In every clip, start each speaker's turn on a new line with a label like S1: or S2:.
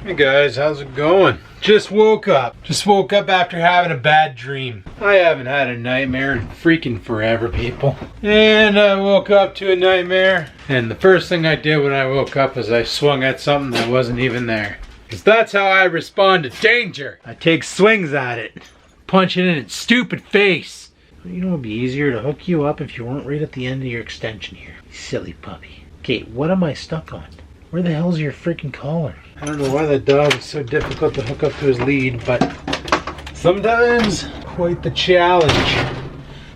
S1: Hey guys, how's it going? Just woke up. Just woke up after having a bad dream. I haven't had a nightmare in freaking forever, people. And I woke up to a nightmare. And the first thing I did when I woke up is I swung at something that wasn't even there. Because that's how I respond to danger. I take swings at it. Punch it in its stupid face. You know it would be easier to hook you up if you weren't right at the end of your extension here. You silly puppy. Okay, what am I stuck on? Where the hell's your freaking collar? I don't know why that dog is so difficult to hook up to his lead, but sometimes quite the challenge.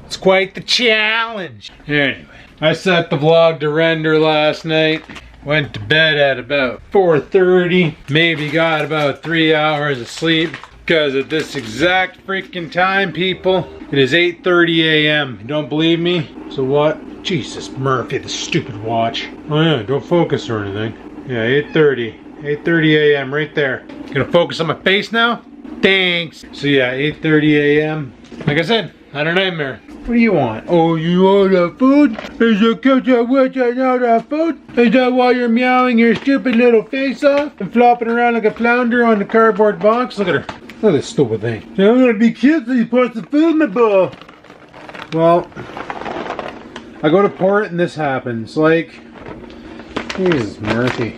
S1: It's quite the challenge. Anyway, I set the vlog to render last night. Went to bed at about 4:30. Maybe got about 3 hours of sleep. Because at this exact freaking time, people, it is 8:30 a.m. You don't believe me? So what? Jesus, Murphy, the stupid watch. Oh yeah, don't focus or anything. Yeah, 8:30 a.m. right there. Gonna focus on my face now? Thanks. So yeah, 8:30 a.m. Like I said, I had a nightmare. What do you want? Oh, you want a food? Is it because I wish I know that food? Is that why you're meowing your stupid little face off and flopping around like a flounder on the cardboard box? Look at her. Look at this stupid thing. I'm gonna be cute so you put some food in my bowl. Well, I go to pour it and this happens. Like, Jesus Murphy.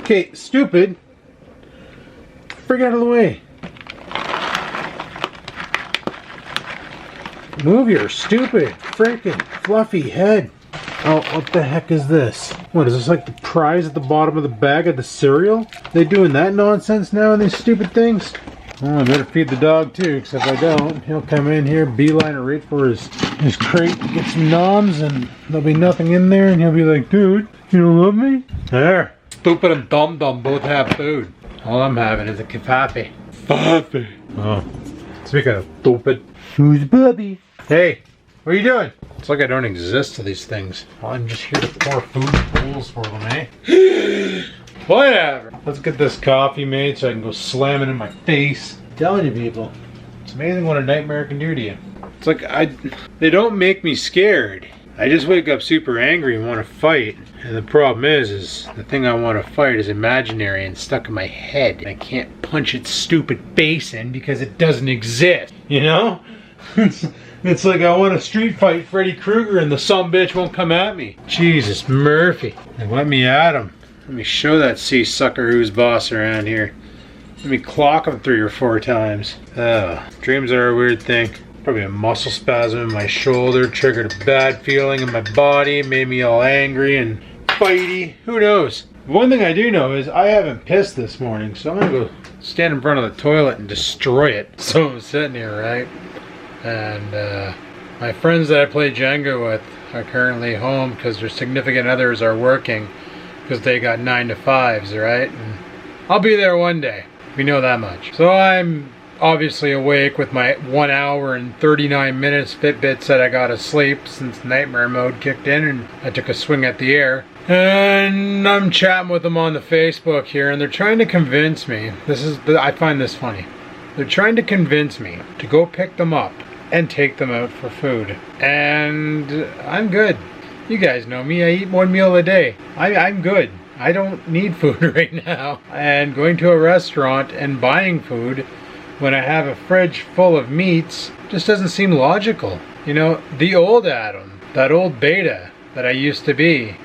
S1: Okay, stupid. Freak out of the way. Move your stupid, freaking fluffy head. Oh, what the heck is this? What, is this like the prize at the bottom of the bag of the cereal? They doing that nonsense now in these stupid things? Oh, I better feed the dog too, because if I don't, he'll come in here, beeline it right for his crate to get some noms, and there'll be nothing in there, and he'll be like, dude, you don't love me? There. Stupid and dum-dum both have food. All I'm having is a coffee. Coffee. Oh. Speaking of stupid. Who's Bubby? Hey, what are you doing? It's like I don't exist to these things. I'm just here to pour food bowls for them, eh? Whatever. Let's get this coffee made so I can go slam it in my face. I'm telling you people, it's amazing what a nightmare can do to you. It's like they don't make me scared. I just wake up super angry and want to fight. And the problem is the thing I want to fight is imaginary and stuck in my head. I can't punch its stupid face in because it doesn't exist. You know? It's like I want to street fight Freddy Krueger and the sumbitch won't come at me. Jesus Murphy. And let me at him. Let me show that sea sucker who's boss around here. Let me clock him 3 or 4 times. Dreams are a weird thing. Probably a muscle spasm in my shoulder, triggered a bad feeling in my body, made me all angry and fighty. Who knows? One thing I do know is I haven't pissed this morning, so I'm gonna go stand in front of the toilet and destroy it. So I'm sitting here, right? And my friends that I play Jenga with are currently home because their significant others are working because they got 9 to 5s, right? And I'll be there one day. We know that much. So I'm obviously awake with my 1 hour and 39 minutes Fitbit said I got to sleep since nightmare mode kicked in and I took a swing at the air. And I'm chatting with them on the Facebook here and they're trying to convince me, I find this funny, they're trying to convince me to go pick them up and take them out for food. And I'm good. You guys know me, I eat 1 meal a day. I'm good. I don't need food right now. And going to a restaurant and buying food when I have a fridge full of meats just doesn't seem logical. You know, the old Adam, that old beta that I used to be,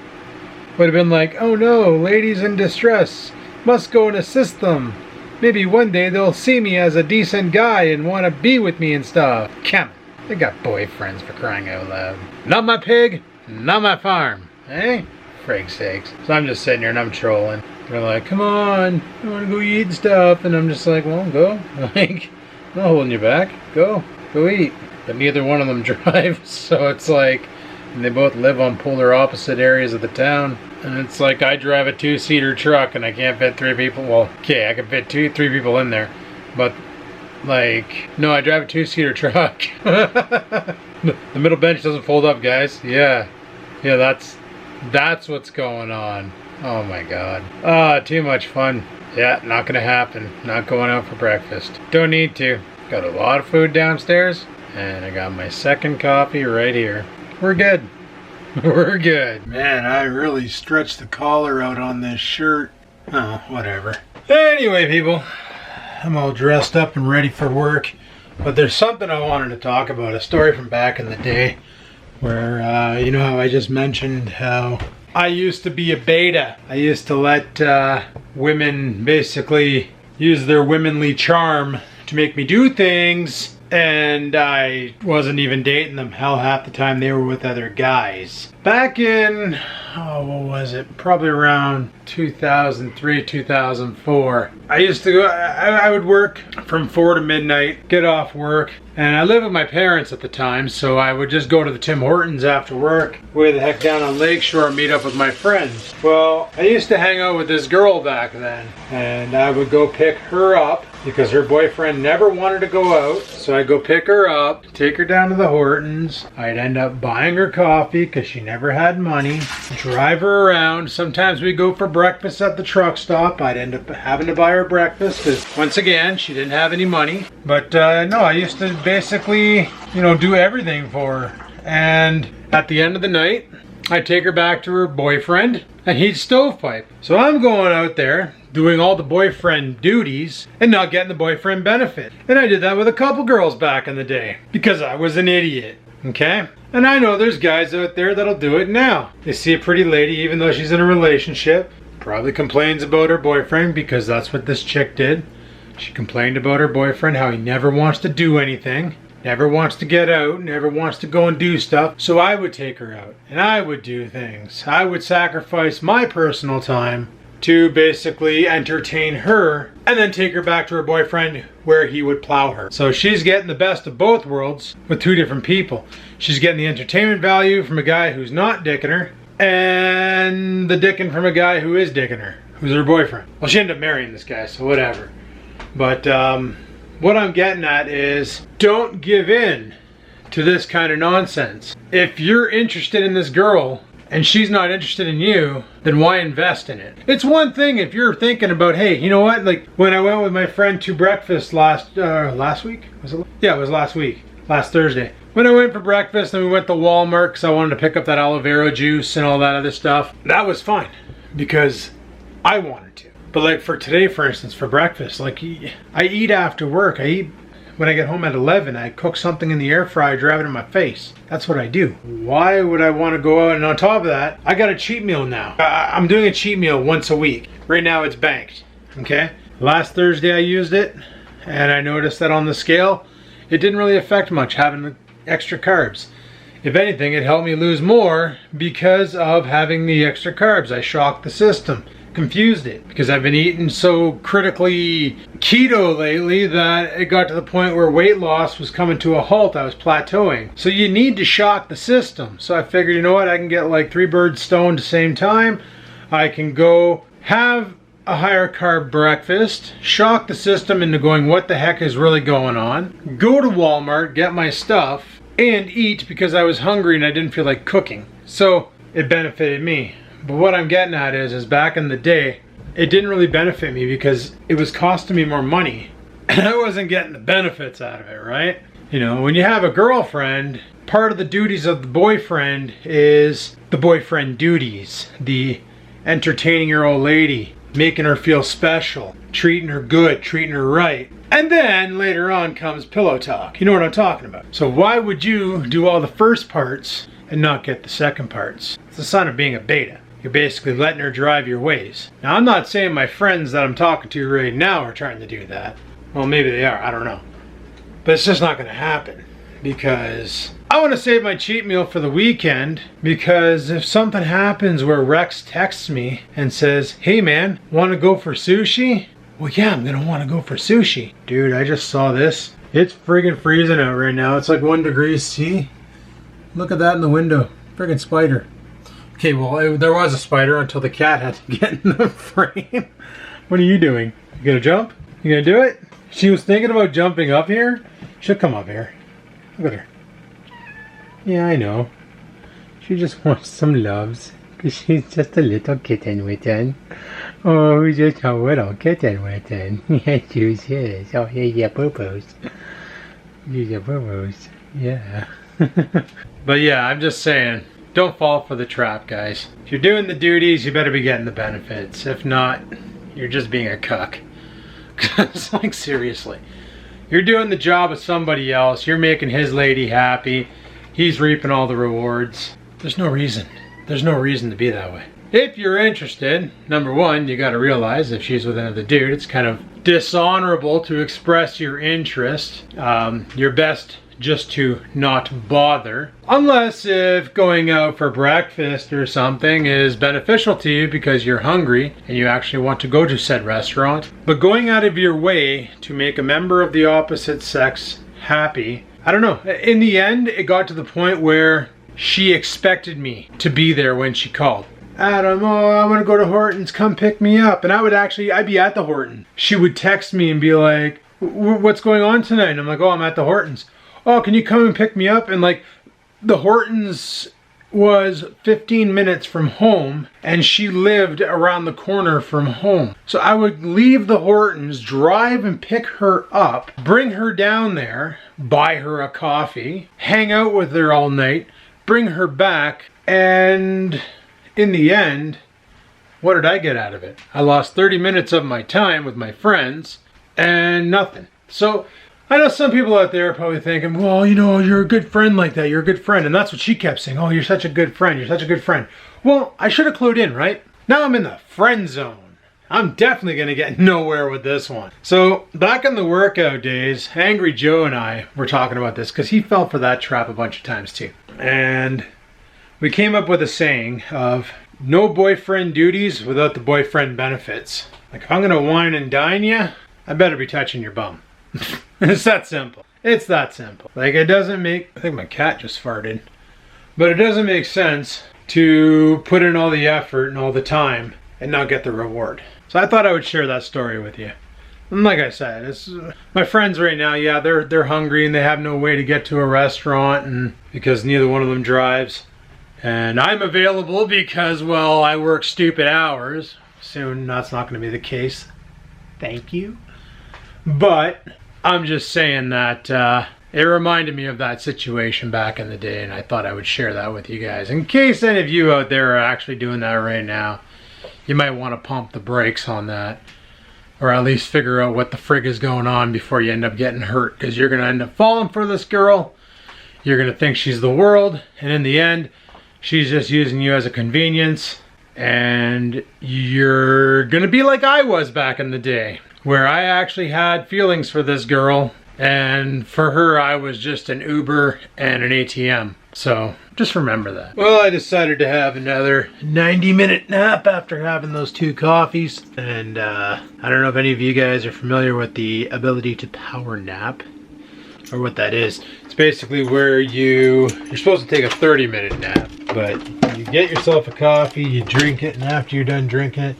S1: would have been like, oh no, ladies in distress, must go and assist them. Maybe one day they'll see me as a decent guy and want to be with me and stuff. Come on, they got boyfriends for crying out loud. Not my pig, not my farm, eh? Frig's sakes. So I'm just sitting here and I'm trolling. They're like, come on, I want to go eat stuff. And I'm just like, well, go. Like, I'm not holding you back. Go eat. But neither one of them drives. So it's like, and they both live on polar opposite areas of the town. And it's like I drive a 2-seater truck and I can't fit 3 people. Well, okay, I can fit 3 people in there. But, like, no, I drive a 2-seater truck. The middle bench doesn't fold up, guys. Yeah, that's what's going on. Oh my god. Too much fun. Yeah, not gonna happen. Not going out for breakfast. Don't need to. Got a lot of food downstairs. And I got my second coffee right here. We're good. We're good. Man, I really stretched the collar out on this shirt. Oh, whatever. Anyway, people, I'm all dressed up and ready for work, but there's something I wanted to talk about, a story from back in the day where, you know how I just mentioned how I used to be a beta. I used to let women basically use their womanly charm to make me do things, and I wasn't even dating them. Hell, half the time they were with other guys. Back in, oh, what was it? Probably around 2003, 2004. I used to go, I would work from 4 to midnight, get off work, and I lived with my parents at the time, so I would just go to the Tim Hortons after work, way the heck down on Lakeshore, meet up with my friends. Well, I used to hang out with this girl back then, and I would go pick her up because her boyfriend never wanted to go out. So I'd go pick her up, take her down to the Hortons. I'd end up buying her coffee because she never had money, drive her around. Sometimes we'd go for breakfast at the truck stop. I'd end up having to buy her breakfast because, once again, she didn't have any money. But no, I used to basically, you know, do everything for her. And at the end of the night, I'd take her back to her boyfriend and he'd stovepipe. So I'm going out there doing all the boyfriend duties and not getting the boyfriend benefit. And I did that with a couple girls back in the day because I was an idiot, okay? And I know there's guys out there that'll do it now. They see a pretty lady, even though she's in a relationship, probably complains about her boyfriend because that's what this chick did. She complained about her boyfriend, how he never wants to do anything, never wants to get out, never wants to go and do stuff. So I would take her out and I would do things. I would sacrifice my personal time to basically entertain her and then take her back to her boyfriend where he would plow her. So she's getting the best of both worlds with two different people. She's getting the entertainment value from a guy who's not dicking her and the dicking from a guy who is dicking her, who's her boyfriend. Well, she ended up marrying this guy, so whatever. But what I'm getting at is don't give in to this kind of nonsense. If you're interested in this girl and she's not interested in you, then why invest in it? It's one thing if you're thinking about, hey, you know what? Like when I went with my friend to breakfast last week? Was it? Yeah, it was last week, last Thursday. When I went for breakfast and we went to Walmart because I wanted to pick up that aloe vera juice and all that other stuff, that was fine because I wanted to. But like for today, for instance, for breakfast, like I eat after work. I eat when I get home at 11. I cook something in the air fryer, drive it in my face. That's what I do. Why would I want to go out? And on top of that, I got a cheat meal now. I'm doing a cheat meal once a week. Right now it's banked, okay? Last Thursday I used it and I noticed that on the scale, it didn't really affect much having the extra carbs. If anything, it helped me lose more because of having the extra carbs. I shocked the system. Confused it because I've been eating so critically keto lately that it got to the point where weight loss was coming to a halt. I was plateauing. So you need to shock the system. So I figured, you know what, I can get like 3 birds stoned at the same time. I can go have a higher carb breakfast, shock the system into going, what the heck is really going on? Go to Walmart, get my stuff, and eat because I was hungry and I didn't feel like cooking. So it benefited me. But what I'm getting at is back in the day, it didn't really benefit me because it was costing me more money and I wasn't getting the benefits out of it, right? You know, when you have a girlfriend, part of the duties of the boyfriend is the boyfriend duties, the entertaining your old lady, making her feel special, treating her good, treating her right. And then later on comes pillow talk. You know what I'm talking about. So why would you do all the first parts and not get the second parts? It's the sign of being a beta. You're basically letting her drive your ways. Now, I'm not saying my friends that I'm talking to right now are trying to do that. Well, maybe they are, I don't know. But it's just not gonna happen because I wanna save my cheat meal for the weekend because if something happens where Rex texts me and says, hey man, wanna go for sushi? Well, yeah, I'm gonna wanna go for sushi. Dude, I just saw this. It's friggin' freezing out right now. It's like 1 degree C. Look at that in the window. Friggin' spider. Okay, well, there was a spider until the cat had to get in the frame. What are you doing? You gonna jump? You gonna do it? She was thinking about jumping up here. She'll come up here. Look at her. Yeah, I know. She just wants some loves. Because she's just a little kitten witten. Oh, just a little kitten witten. Yes, she is. Oh, yeah, boo-boos. Yeah, boo-boos. Yeah. But yeah, I'm just saying. Don't fall for the trap, guys. If you're doing the duties, you better be getting the benefits. If not, you're just being a cuck. It's like, seriously. You're doing the job of somebody else. You're making his lady happy. He's reaping all the rewards. There's no reason. There's no reason to be that way. If you're interested, number one, you got to realize if she's with another dude, it's kind of dishonorable to express your interest. You're best just to not bother. Unless if going out for breakfast or something is beneficial to you because you're hungry and you actually want to go to said restaurant. But going out of your way to make a member of the opposite sex happy, I don't know. In the end, it got to the point where she expected me to be there when she called. Adam, oh, I want to go to Hortons, come pick me up. And I'd be at the Hortons. She would text me and be like, what's going on tonight? And I'm like, oh, I'm at the Hortons. Oh, can you come and pick me up? And like, the Hortons was 15 minutes from home and she lived around the corner from home. So I would leave the Hortons, drive and pick her up, bring her down there, buy her a coffee, hang out with her all night, bring her back, and in the end, what did I get out of it? I lost 30 minutes of my time with my friends and nothing. So I know some people out there are probably thinking, well, you know, you're a good friend like that. You're a good friend. And that's what she kept saying. Oh, you're such a good friend. You're such a good friend. Well, I should have clued in, right? Now I'm in the friend zone. I'm definitely going to get nowhere with this one. So back in the workout days, Angry Joe and I were talking about this because he fell for that trap a bunch of times too. And we came up with a saying of no boyfriend duties without the boyfriend benefits. Like, if I'm going to wine and dine you, I better be touching your bum. It's that simple. It's that simple. Like, it doesn't make... I think my cat just farted. But it doesn't make sense to put in all the effort and all the time and not get the reward. So I thought I would share that story with you. And like I said, it's my friends right now, yeah, they're hungry and they have no way to get to a restaurant, and because neither one of them drives. And I'm available because, well, I work stupid hours. Soon that's not going to be the case. Thank you. But I'm just saying that it reminded me of that situation back in the day, and I thought I would share that with you guys. In case any of you out there are actually doing that right now, you might want to pump the brakes on that. Or at least figure out what the frig is going on before you end up getting hurt. Because you're going to end up falling for this girl. You're going to think she's the world. And in the end, she's just using you as a convenience. And you're going to be like I was back in the day, where I actually had feelings for this girl, and for her I was just an Uber and an ATM. So just remember that. Well, I decided to have another 90-minute nap after having those 2 coffees. And I don't know if any of you guys are familiar with the ability to power nap, or what that is. It's basically where you're supposed to take a 30-minute nap, but you get yourself a coffee, you drink it, and after you're done drinking it,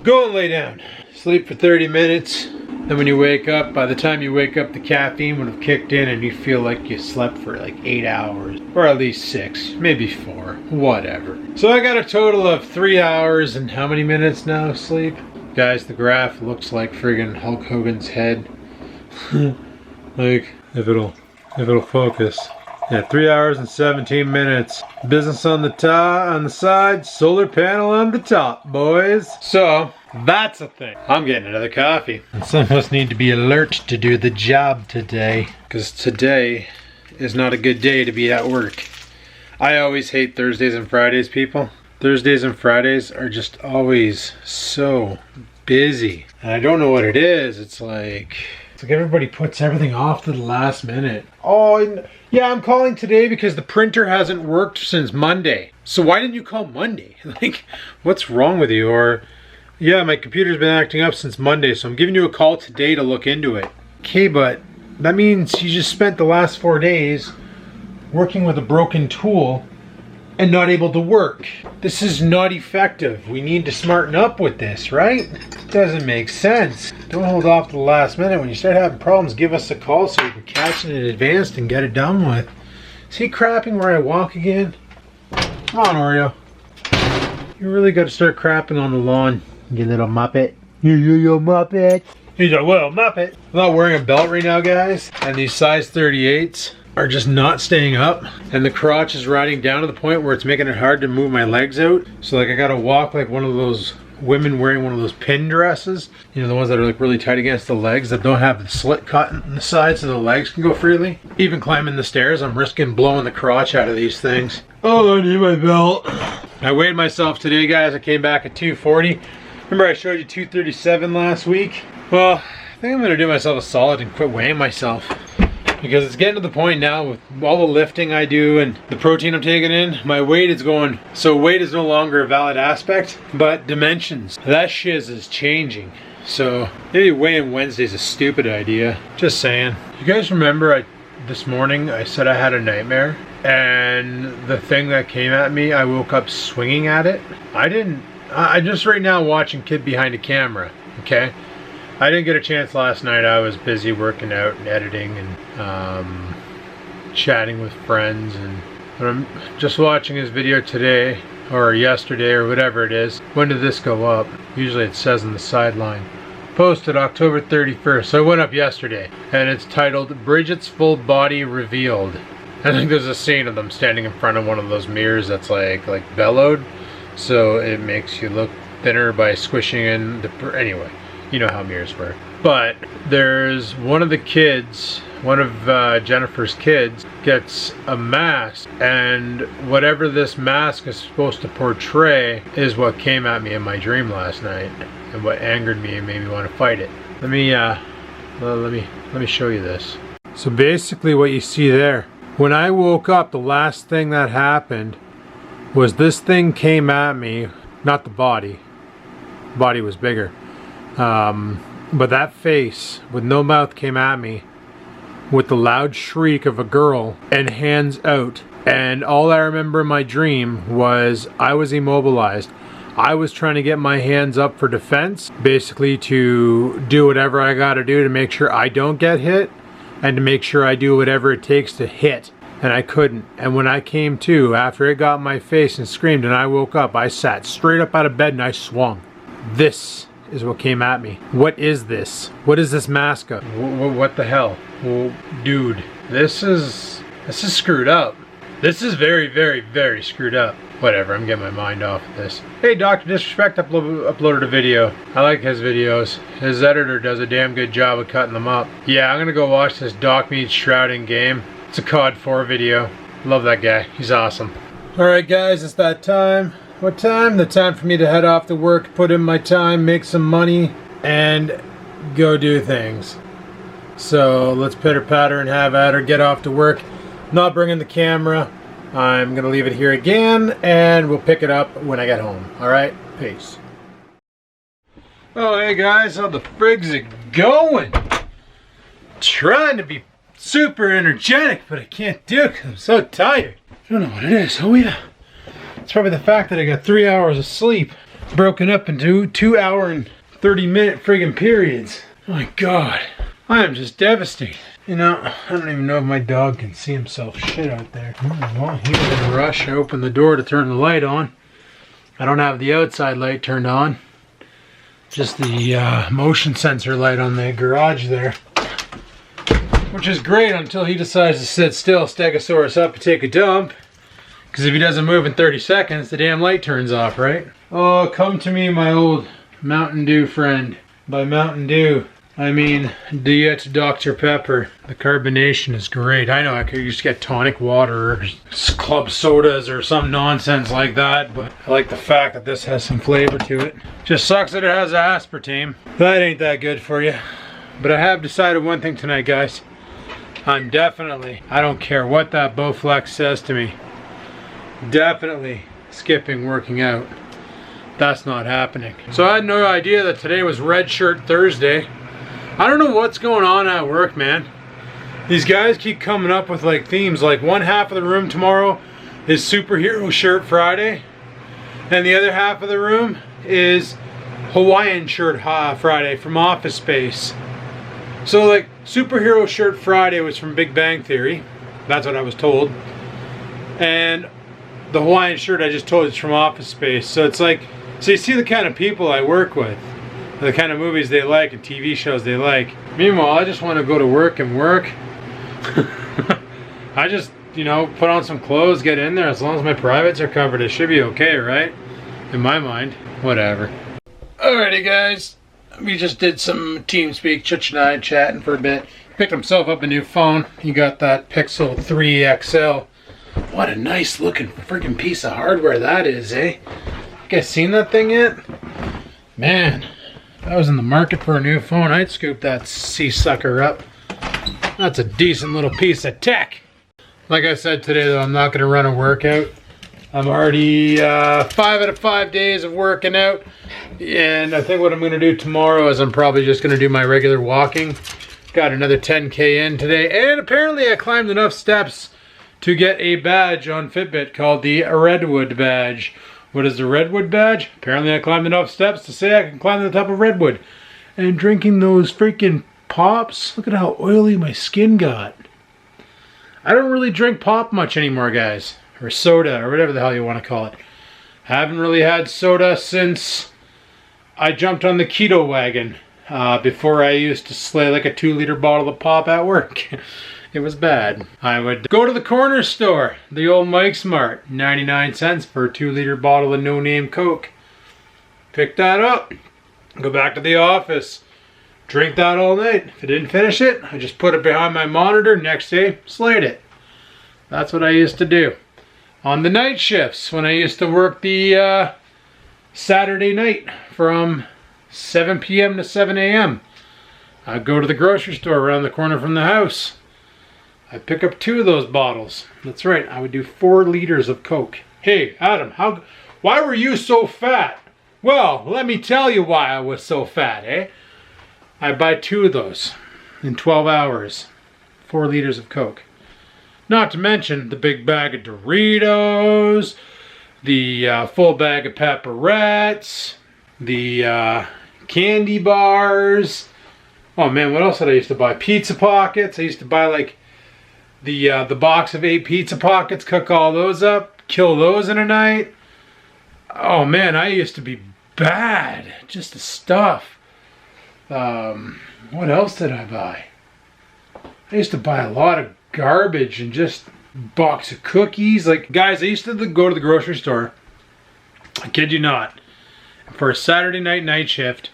S1: go and lay down. Sleep for 30 minutes. Then when you wake up, by the time you wake up, the caffeine would have kicked in and you feel like you slept for like 8 hours. Or at least 6, maybe 4, whatever. So I got a total of 3 hours and how many minutes now of sleep? Guys, the graph looks like friggin' Hulk Hogan's head. Like, if it'll focus. Yeah, 3 hours and 17 minutes. Business on the top, on the side, solar panel on the top, boys. So that's a thing. I'm getting another coffee. And some of us need to be alert to do the job today, because today is not a good day to be at work. I always hate Thursdays and Fridays, people. Thursdays and Fridays are just always so busy. And I don't know what it is. It's like everybody puts everything off to the last minute. Oh, yeah, I'm calling today because the printer hasn't worked since Monday. So why didn't you call Monday? Like, what's wrong with you? Or, yeah, my computer's been acting up since Monday, so I'm giving you a call today to look into it. Okay, but that means you just spent the last 4 days working with a broken tool and not able to work. This is not effective. We need to smarten up with this, right? Doesn't make sense. Don't hold off to the last minute. When you start having problems, give us a call so we can catch it in advance and get it done with. Is he crapping where I walk again? Come on, Oreo. You really got to start crapping on the lawn, you little muppet. You little muppet. He's a little muppet. I'm not wearing a belt right now, guys. And these size 38s are just not staying up, and the crotch is riding down to the point where it's making it hard to move my legs out. So like I gotta walk like one of those women wearing one of those pin dresses. You know, the ones that are like really tight against the legs that don't have the slit cut in the sides so the legs can go freely. Even climbing the stairs, I'm risking blowing the crotch out of these things. Oh, I need my belt. I weighed myself today, guys. I came back at 240. Remember I showed you 237 last week? Well, I think I'm gonna do myself a solid and quit weighing myself. Because it's getting to the point now with all the lifting I do and the protein I'm taking in, my weight is going, so weight is no longer a valid aspect, but dimensions. That shiz is changing. So maybe weighing Wednesday is a stupid idea. Just saying. You guys remember this morning I said I had a nightmare? And the thing that came at me, I woke up swinging at it. I just right now watching Kid Behind a Camera, okay? I didn't get a chance last night. I was busy working out and editing and chatting with friends. But I'm just watching his video today or yesterday or whatever it is. When did this go up? Usually it says on the sideline. Posted October 31st. So it went up yesterday. And it's titled Bridget's Full Body Revealed. I think there's a scene of them standing in front of one of those mirrors that's like bellowed. So it makes you look thinner by squishing in the... Anyway. You know how mirrors work. But there's one of the kids, one of Jennifer's kids, gets a mask, and whatever this mask is supposed to portray is what came at me in my dream last night, and what angered me and made me want to fight it. Let me show you this. So basically, what you see there, when I woke up, the last thing that happened was this thing came at me, not the body. The body was bigger. But that face with no mouth came at me with the loud shriek of a girl and hands out. And all I remember in my dream was I was immobilized. I was trying to get my hands up for defense, basically to do whatever I gotta do to make sure I don't get hit and to make sure I do whatever it takes to hit. And I couldn't. And when I came to, after it got in my face and screamed and I woke up, I sat straight up out of bed and I swung. This is what came at me. What is this? What is this mask of? What the hell? Well, dude, this is screwed up. This is very, very, very screwed up. Whatever, I'm getting my mind off of this. Hey, Dr. Disrespect uploaded a video. I like his videos. His editor does a damn good job of cutting them up. Yeah, I'm gonna go watch this Doc Meets Shrouding game. It's a COD 4 video. Love that guy. He's awesome. Alright guys, it's that time. What time? The time for me to head off to work, put in my time, make some money, and go do things. So let's pitter patter and have at her, get off to work. Not bringing the camera. I'm gonna leave it here again, and we'll pick it up when I get home. Alright? Peace. Oh, hey guys, how the frig's it going? Trying to be super energetic, but I can't do it because I'm so tired. I don't know what it is. Oh yeah. It's probably the fact that I got 3 hours of sleep broken up into 2 hour and 30-minute friggin' periods. Oh my god. I am just devastated. You know, I don't even know if my dog can see himself shit out there. Well, he was in a rush. I opened the door to turn the light on. I don't have the outside light turned on. Just the motion sensor light on the garage there. Which is great until he decides to sit still, Stegosaurus up and take a dump. Because if he doesn't move in 30 seconds, the damn light turns off, right? Oh, come to me, my old Mountain Dew friend. By Mountain Dew, I mean Diet Dr. Pepper. The carbonation is great. I know I could just get tonic water or club sodas or some nonsense like that, but I like the fact that this has some flavor to it. Just sucks that it has aspartame. That ain't that good for you. But I have decided one thing tonight, guys. I'm definitely, I don't care what that Bowflex says to me, definitely skipping working out. That's not happening. So I had no idea that today was Red Shirt Thursday. I don't know what's going on at work, man. These guys keep coming up with like themes, like one half of the room tomorrow is Superhero Shirt Friday, and the other half of the room is Hawaiian Shirt Friday from Office Space. So like Superhero Shirt Friday was from Big Bang Theory. That's what I was told. And the Hawaiian shirt I just told you is from Office Space. So it's like, so you see the kind of people I work with, the kind of movies they like and TV shows they like. Meanwhile, I just want to go to work and work. I just, you know, put on some clothes, get in there. As long as my privates are covered, it should be okay, right? In my mind, whatever. Alrighty guys, we just did some TeamSpeak, Chich and I chatting for a bit. Picked himself up a new phone. He got that Pixel 3 XL. What a nice looking freaking piece of hardware that is, eh? You guys seen that thing yet? Man, if I was in the market for a new phone, I'd scoop that sea sucker up. That's a decent little piece of tech. Like I said today though, I'm not going to run a workout. I'm already 5 out of 5 days of working out. And I think what I'm going to do tomorrow is I'm probably just going to do my regular walking. Got another 10K in today. And apparently I climbed enough steps to get a badge on Fitbit called the Redwood badge. What is the Redwood badge? Apparently I climbed enough steps to say I can climb to the top of Redwood. And drinking those freaking pops. Look at how oily my skin got. I don't really drink pop much anymore, guys. Or soda, or whatever the hell you want to call it. I haven't really had soda since I jumped on the keto wagon. Before I used to slay like a 2-liter bottle of pop at work. It was bad. I would go to the corner store, the old Mike's Mart, 99 cents for a 2-liter bottle of no-name Coke. Pick that up, go back to the office, drink that all night. If I didn't finish it, I just put it behind my monitor, next day, slayed it. That's what I used to do. On the night shifts, when I used to work the Saturday night from 7 p.m. to 7 a.m. I'd go to the grocery store around the corner from the house. I'd pick up 2 of those bottles. That's right, I would do 4 liters of Coke. Hey, Adam, why were you so fat? Well, let me tell you why I was so fat, eh? I'd buy 2 of those in 12 hours. 4 liters of Coke. Not to mention the big bag of Doritos, the full bag of Pepperettes, the candy bars. Oh man, what else did I used to buy? Pizza Pockets. I used to buy like the box of 8 Pizza Pockets, cook all those up, kill those in a night. Oh man, I used to be bad. Just the stuff. What else did I buy? I used to buy a lot of garbage and just a box of cookies. Like, guys, I used to go to the grocery store. I kid you not. For a Saturday night shift,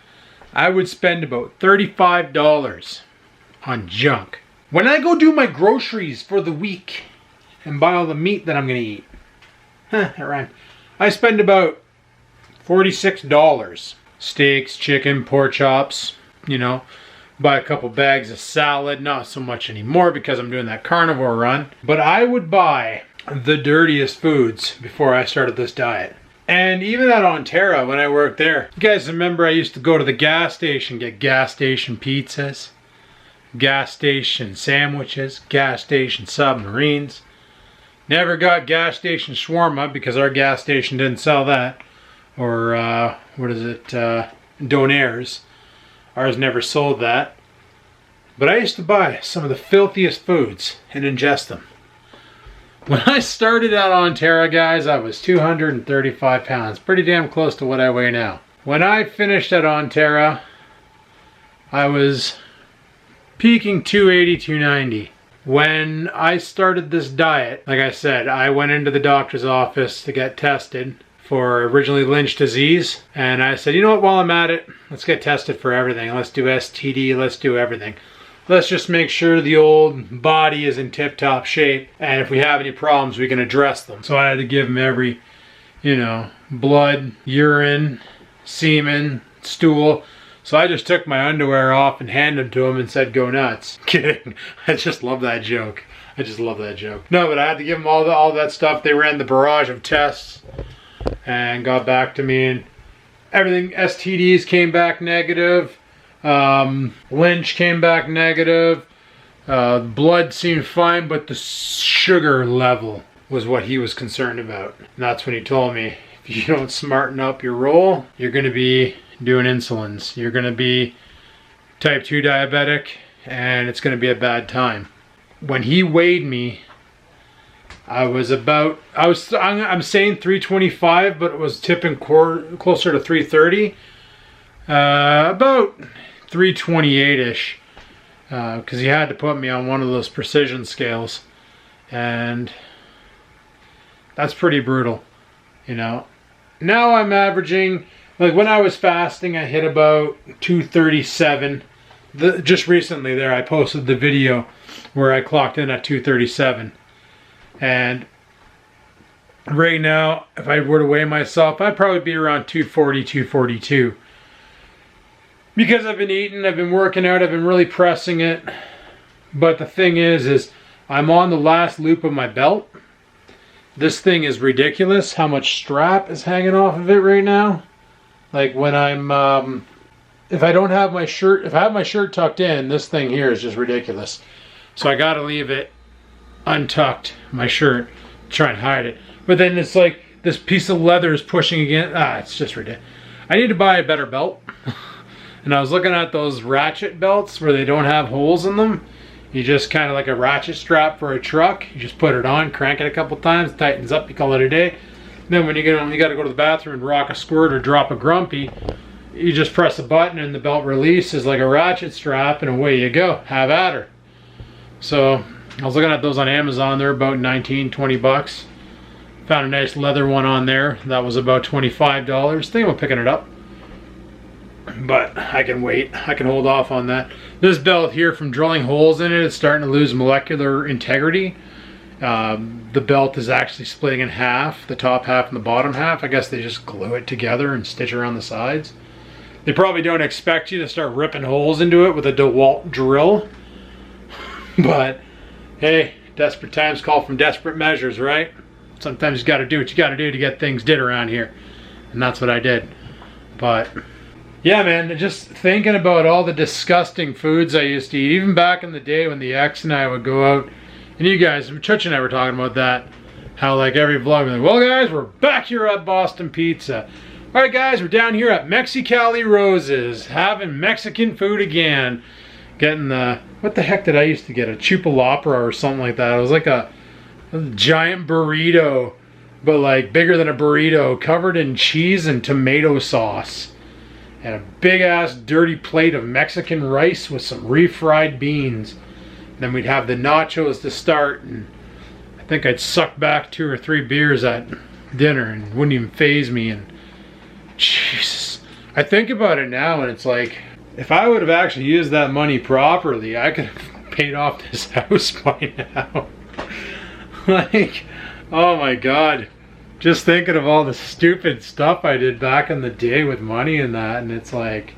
S1: I would spend about $35 on junk. When I go do my groceries for the week and buy all the meat that I'm going to eat, that rhymed. I spend about $46. Steaks, chicken, pork chops, you know. Buy a couple bags of salad, not so much anymore because I'm doing that carnivore run. But I would buy the dirtiest foods before I started this diet. And even at Ontario, when I worked there, you guys remember I used to go to the gas station, get gas station pizzas, gas station sandwiches, gas station submarines. Never got gas station shawarma because our gas station didn't sell that. Or, what is it, Donairs. Ours never sold that. But I used to buy some of the filthiest foods and ingest them. When I started at Ontario, guys, I was 235 pounds. Pretty damn close to what I weigh now. When I finished at Ontario, I was peaking 280, 290. When I started this diet, like I said, I went into the doctor's office to get tested for originally Lynch disease. And I said, you know what, while I'm at it, let's get tested for everything. Let's do STD, let's do everything. Let's just make sure the old body is in tip-top shape. And if we have any problems, we can address them. So I had to give him every, you know, blood, urine, semen, stool. So I just took my underwear off and handed them to him and said, go nuts. Kidding. I just love that joke. I just love that joke. No, but I had to give them all that stuff. They ran the barrage of tests and got back to me, and everything, STDs came back negative, Lynch came back negative, blood seemed fine, but the sugar level was what he was concerned about. And that's when he told me, if you don't smarten up your roll, you're going to be doing insulins. You're going to be type 2 diabetic, and it's going to be a bad time. When he weighed me, I'm saying 325, but it was tipping closer to 330. About 328-ish. Because he had to put me on one of those precision scales. And that's pretty brutal, you know. Now I'm averaging, Like when I was fasting, I hit about 237. Just recently there, I posted the video where I clocked in at 237. And right now, if I were to weigh myself, I'd probably be around 240, 242. Because I've been eating, I've been working out, I've been really pressing it. But the thing is I'm on the last loop of my belt. This thing is ridiculous how much strap is hanging off of it right now. Like when I'm, if I don't have my shirt, if I have my shirt tucked in, this thing here is just ridiculous. So I gotta leave it untucked, my shirt, try and hide it. But then it's like this piece of leather is pushing again. It's just ridiculous. I need to buy a better belt. And I was looking at those ratchet belts where they don't have holes in them. You just kind of like a ratchet strap for a truck. You just put it on, crank it a couple times, tightens up, you call it a day. Then when you got to go to the bathroom and rock a squirt or drop a grumpy, you just press a button and the belt releases like a ratchet strap, and away you go. Have at her. So I was looking at those on Amazon. They're about 19, 20 bucks. Found a nice leather one on there. That was about $25. Think about picking it up. But I can wait. I can hold off on that. This belt here, from drilling holes in it, it's starting to lose molecular integrity. The belt is actually splitting in half, the top half and the bottom half. I guess they just glue it together and stitch around the sides. They probably don't expect you to start ripping holes into it with a DeWalt drill. But hey, desperate times call from desperate measures, right? Sometimes you got to do what you got to do to get things did around here. And that's what I did. But yeah, man, just thinking about all the disgusting foods I used to eat, even back in the day when the ex and I would go out, and you guys, Church and I were talking about that, how like every vlog, we're like, well guys, we're back here at Boston Pizza. All right guys, we're down here at Mexicali Roses, having Mexican food again. Getting the, what the heck did I used to get? A chupalopra or something like that. It was like a giant burrito, but like bigger than a burrito, covered in cheese and tomato sauce. And a big ass dirty plate of Mexican rice with some refried beans. Then we'd have the nachos to start, and I think I'd suck back 2 or 3 beers at dinner and wouldn't even faze me. And Jesus, I think about it now and it's like, if I would have actually used that money properly, I could have paid off this house by now. Like, oh my God. Just thinking of all the stupid stuff I did back in the day with money and that, and it's like,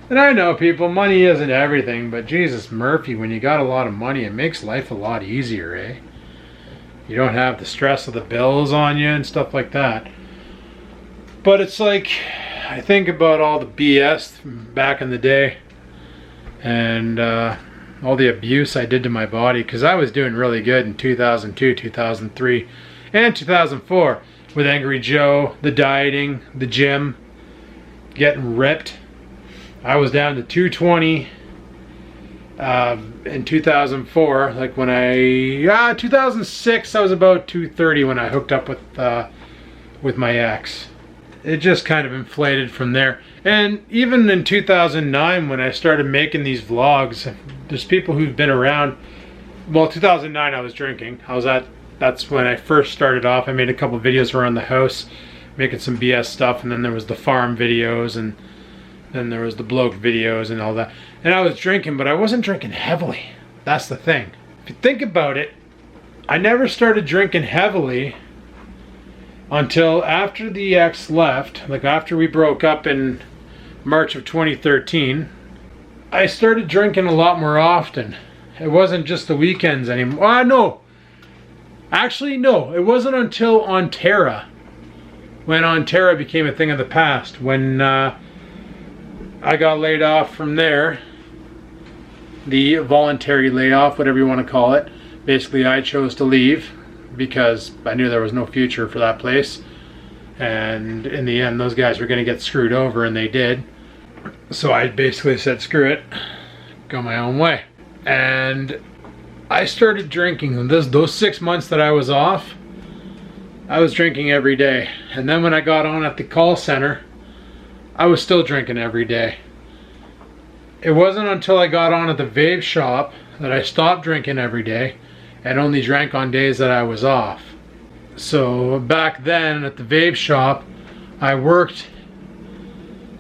S1: and I know people, money isn't everything, but Jesus Murphy, when you got a lot of money, it makes life a lot easier, eh? You don't have the stress of the bills on you and stuff like that. But it's like, I think about all the BS from back in the day and all the abuse I did to my body, because I was doing really good in 2002, 2003, and 2004 with Angry Joe, the dieting, the gym, getting ripped. I was down to 220 in 2004. Like when 2006, I was about 230 when I hooked up with my ex. It just kind of inflated from there. And even in 2009, when I started making these vlogs, there's people who've been around. Well, 2009 I was drinking. That's when I first started off. I made a couple videos around the house, making some BS stuff, and then there was the farm videos, and then there was the bloke videos and all that. And I was drinking, but I wasn't drinking heavily. That's the thing. If you think about it, I never started drinking heavily until after the ex left, like after we broke up in March of 2013. I started drinking a lot more often. It wasn't just the weekends anymore. No. Actually, no. It wasn't until Onterra, when Onterra became a thing of the past. When I got laid off from there, the voluntary layoff, whatever you want to call it. Basically, I chose to leave because I knew there was no future for that place. And in the end, those guys were going to get screwed over, and they did. So I basically said, screw it, go my own way. And I started drinking. Those 6 months that I was off, I was drinking every day. And then when I got on at the call center, I was still drinking every day. It wasn't until I got on at the vape shop that I stopped drinking every day and only drank on days that I was off. So back then at the vape shop, I worked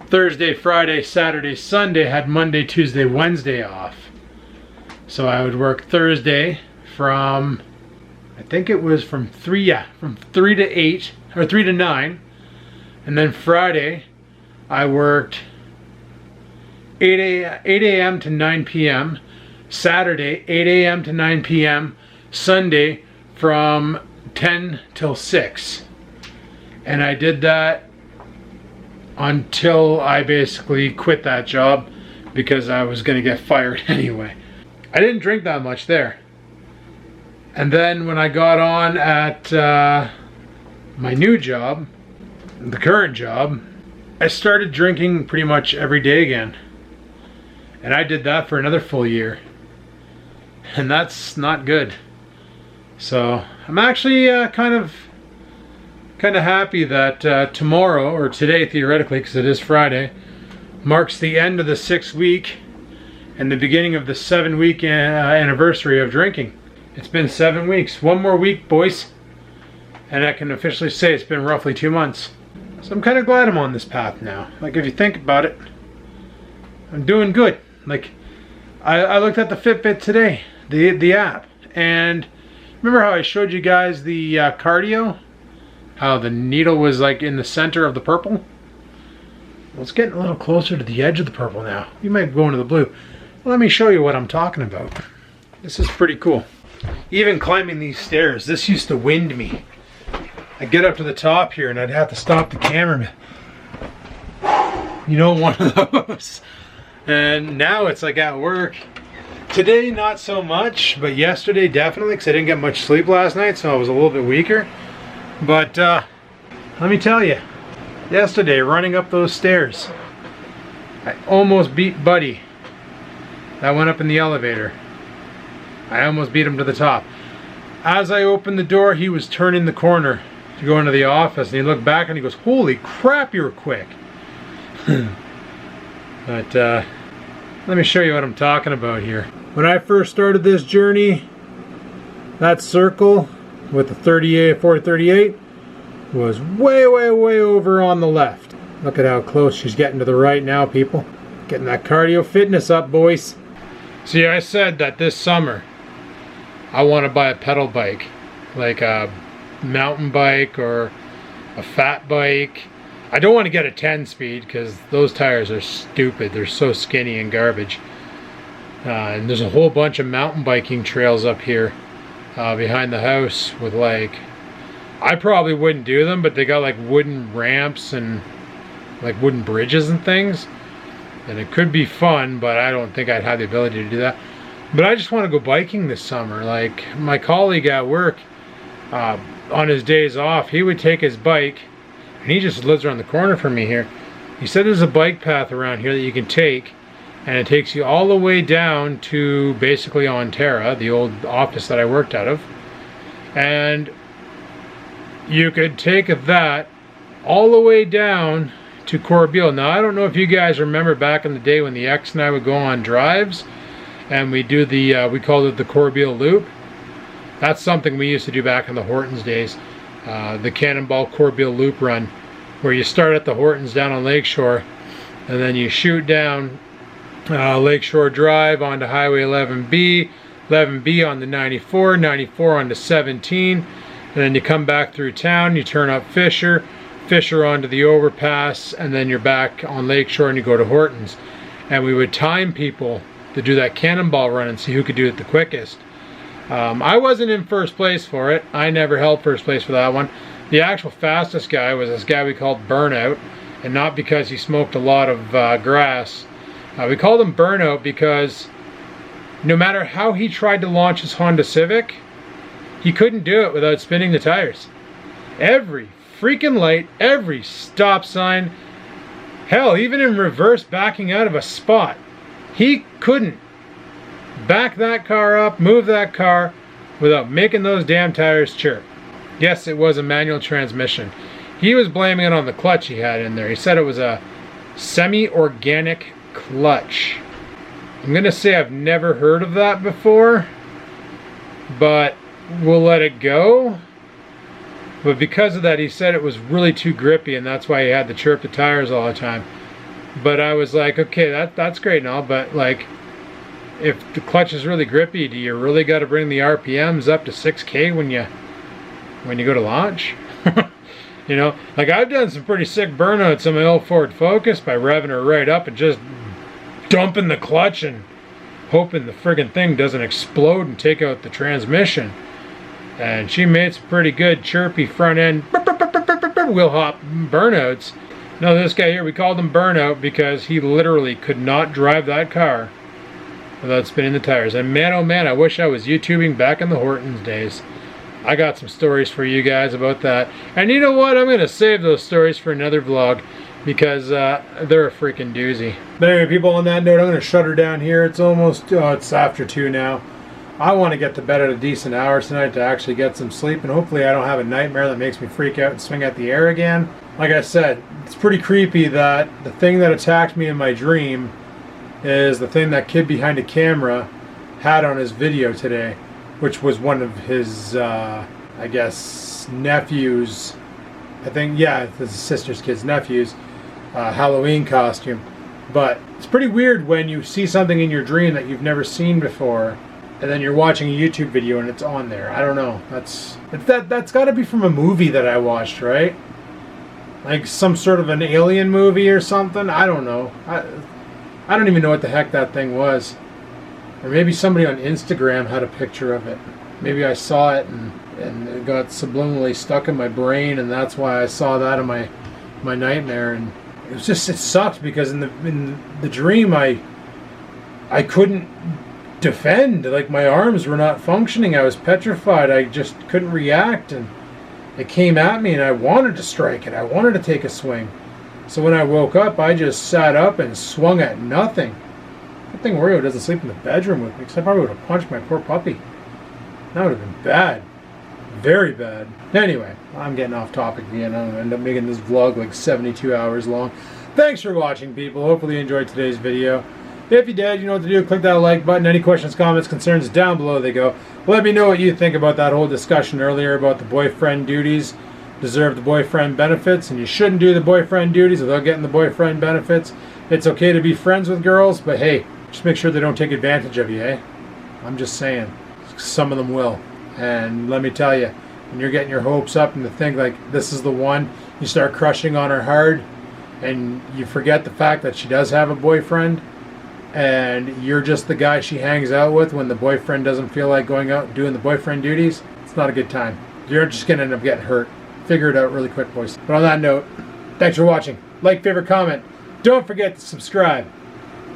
S1: Thursday, Friday, Saturday, Sunday, had Monday, Tuesday, Wednesday off. So I would work Thursday from, I think it was from 3 to 8, or 3 to 9. And then Friday, I worked 8 a.m. to 9 p.m. Saturday, 8 a.m. to 9 p.m. Sunday from 10 till 6. And I did that until I basically quit that job because I was going to get fired anyway. I didn't drink that much there. And then when I got on at my new job, the current job, I started drinking pretty much every day again. And I did that for another full year. And that's not good. So I'm actually kind of happy that tomorrow, or today theoretically, because it is Friday, marks the end of the 6th week and the beginning of the 7-week anniversary of drinking. It's been 7 weeks. One more week, boys. And I can officially say it's been roughly 2 months. So I'm kind of glad I'm on this path now. Like, if you think about it, I'm doing good. Like, I looked at the Fitbit today, the app, and remember how I showed you guys the cardio? How the needle was like in the center of the purple? Well, it's getting a little closer to the edge of the purple now. You might go into the blue. Well, let me show you what I'm talking about. This is pretty cool. Even climbing these stairs, this used to wind me. I'd get up to the top here and I'd have to stop the camera. You know, one of those. And now it's like at work. Today, not so much, but yesterday definitely, because I didn't get much sleep last night, so I was a little bit weaker. But let me tell you, yesterday running up those stairs, I almost beat Buddy. That went up in the elevator. I almost beat him to the top. As I opened the door, he was turning the corner to go into the office, and he looked back and he goes, "Holy crap, you were quick." But let me show you what I'm talking about here. When I first started this journey, that circle with the 40-38 was way over on the left. Look at how close she's getting to the right now, people. Getting that cardio fitness up, boys. See, I said that this summer I want to buy a pedal bike, like a mountain bike or a fat bike. I don't want to get a 10-speed because those tires are stupid. They're so skinny and garbage. And there's a whole bunch of mountain biking trails up here behind the house with, like, I probably wouldn't do them, but they got like wooden ramps and like wooden bridges and things. And it could be fun, but I don't think I'd have the ability to do that. But I just want to go biking this summer. Like, my colleague at work, on his days off, he would take his bike, and he just lives around the corner from me here. He said there's a bike path around here that you can take, and it takes you all the way down to basically Onterra, the old office that I worked out of. And you could take that all the way down to Corbeil. Now, I don't know if you guys remember back in the day when the ex and I would go on drives, and we do the, we called it the Corbeil Loop. That's something we used to do back in the Hortons days. The Cannonball Corbeil Loop Run, where you start at the Hortons down on Lakeshore, and then you shoot down Lakeshore Drive onto Highway 11B, 11B on the 94, 94 onto 17, and then you come back through town, you turn up Fisher, Fisher onto the overpass, and then you're back on Lakeshore and you go to Hortons. And we would time people to do that cannonball run and see who could do it the quickest. I wasn't in first place for it. I never held first place for that one. The actual fastest guy was this guy we called Burnout, and not because he smoked a lot of grass. We called him Burnout because no matter how he tried to launch his Honda Civic, he couldn't do it without spinning the tires. Every freaking light, every stop sign, hell, even in reverse backing out of a spot, he couldn't back that car up, move that car without making those damn tires chirp. Yes, it was a manual transmission. He was blaming it on the clutch he had in there. He said it was a semi-organic clutch. I'm gonna say I've never heard of that before, but we'll let it go. But because of that, he said it was really too grippy, and that's why he had to chirp the tires all the time. But I was like, okay, that's great and all, but like, if the clutch is really grippy, do you really got to bring the RPMs up to 6K when you go to launch? You know, like I've done some pretty sick burnouts on my old Ford Focus by revving her right up and just dumping the clutch and hoping the friggin' thing doesn't explode and take out the transmission. And she made some pretty good chirpy front end wheel hop burnouts. No, this guy here, we called him Burnout because he literally could not drive that car without spinning the tires. And man, oh man, I wish I was YouTubing back in the Hortons days. I got some stories for you guys about that. And you know what? I'm going to save those stories for another vlog because they're a freaking doozy. But anyway, people, on that note, I'm going to shut her down here. It's almost, it's after 2 now. I want to get to bed at a decent hour tonight to actually get some sleep. And hopefully I don't have a nightmare that makes me freak out and swing at the air again. Like I said, it's pretty creepy that the thing that attacked me in my dream is the thing that kid behind the camera had on his video today, which was one of his, I guess, nephews. I think, yeah, his sister's kid's nephew's Halloween costume. But it's pretty weird when you see something in your dream that you've never seen before, and then you're watching a YouTube video and it's on there. I don't know. That's got to be from a movie that I watched, right? Like some sort of an alien movie or something. I don't know. I don't even know what the heck that thing was. Or maybe somebody on Instagram had a picture of it. Maybe I saw it and it got subliminally stuck in my brain, and that's why I saw that in my nightmare. And it was just, it sucked because in the dream I couldn't defend. Like my arms were not functioning. I was petrified. I just couldn't react, and it came at me and I wanted to strike it. I wanted to take a swing. So when I woke up, I just sat up and swung at nothing. Good thing Oreo doesn't sleep in the bedroom with me, because I probably would have punched my poor puppy. That would have been bad. Very bad. Anyway, I'm getting off topic again. I'm going to end up making this vlog like 72 hours long. Thanks for watching, people. Hopefully you enjoyed today's video. If you did, you know what to do. Click that like button. Any questions, comments, concerns, down below they go. Let me know what you think about that whole discussion earlier about the boyfriend duties deserve the boyfriend benefits, and you shouldn't do the boyfriend duties without getting the boyfriend benefits. It's okay to be friends with girls, but hey, just make sure they don't take advantage of you, eh? I'm just saying. Some of them will. And let me tell you, when you're getting your hopes up and to think like this is the one, you start crushing on her hard, and you forget the fact that she does have a boyfriend, and you're just the guy she hangs out with when the boyfriend doesn't feel like going out and doing the boyfriend duties. It's not a good time. You're just going to end up getting hurt. Figure it out really quick, boys. But on that note, thanks for watching. Like, favorite, comment. Don't forget to subscribe.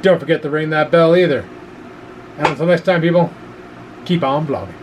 S1: Don't forget to ring that bell either. And until next time, people, keep on vlogging.